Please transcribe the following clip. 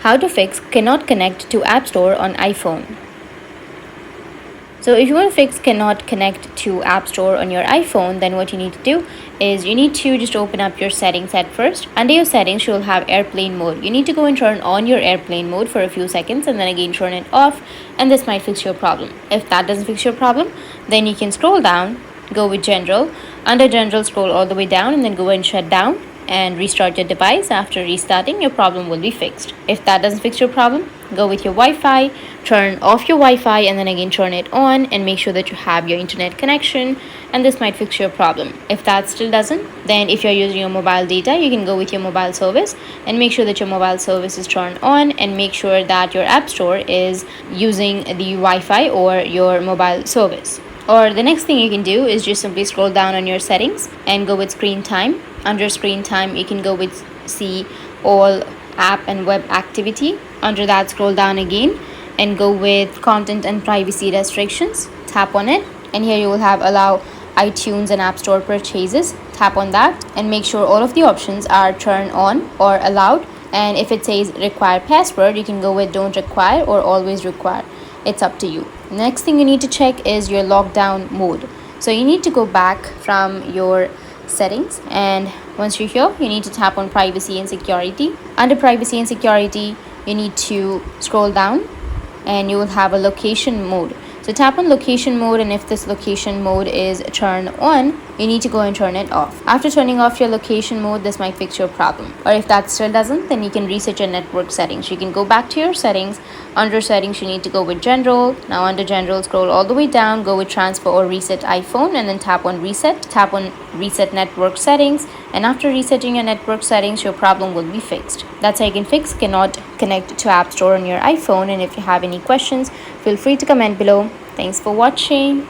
How to fix cannot connect to App Store on iPhone. So if you want to fix cannot connect to App Store on your iPhone, then what you need to do is you need to just open up your settings at first. Under your settings, you'll have airplane mode. You need to go and turn on your airplane mode for a few seconds and then again turn it off, and this might fix your problem. If that doesn't fix your problem, then you can scroll down, go with general. Under general, scroll all the way down and then go and shut down and restart your device. After restarting, your problem will be fixed. If that doesn't fix your problem, go with your Wi-Fi, turn off your Wi-Fi and then again turn it on, and make sure that you have your internet connection, and this might fix your problem. If that still doesn't, then if you're using your mobile data, you can go with your mobile service and make sure that your mobile service is turned on, and make sure that your App Store is using the Wi-Fi or your mobile service. Or the next thing you can do is just simply scroll down on your settings and go with screen time. Under screen time, you can go with see all app and web activity. Under that, scroll down again and go with content and privacy restrictions. Tap on it, and here you will have allow iTunes and App Store purchases. Tap on that and make sure all of the options are turned on or allowed. And if it says require password, you can go with don't require or always require. It's up to you. Next thing you need to check is your lockdown mode. So you need to go back from your settings, and once you're here, you need to tap on privacy and security. Under privacy and security, you need to scroll down and you will have a location mode. So tap on location mode, and if this location mode is turned on, you need to go and turn it off. After turning off your location mode, this might fix your problem. Or if that still doesn't, then you can reset your network settings. You can go back to your settings. Under settings, you need to go with general. Now under general, scroll all the way down, go with transfer or reset iPhone, and then tap on reset. Tap on reset network settings, and after resetting your network settings, your problem will be fixed. That's how you can fix cannot connect to App Store on your iPhone. And if you have any questions, feel free to comment below. Thanks for watching.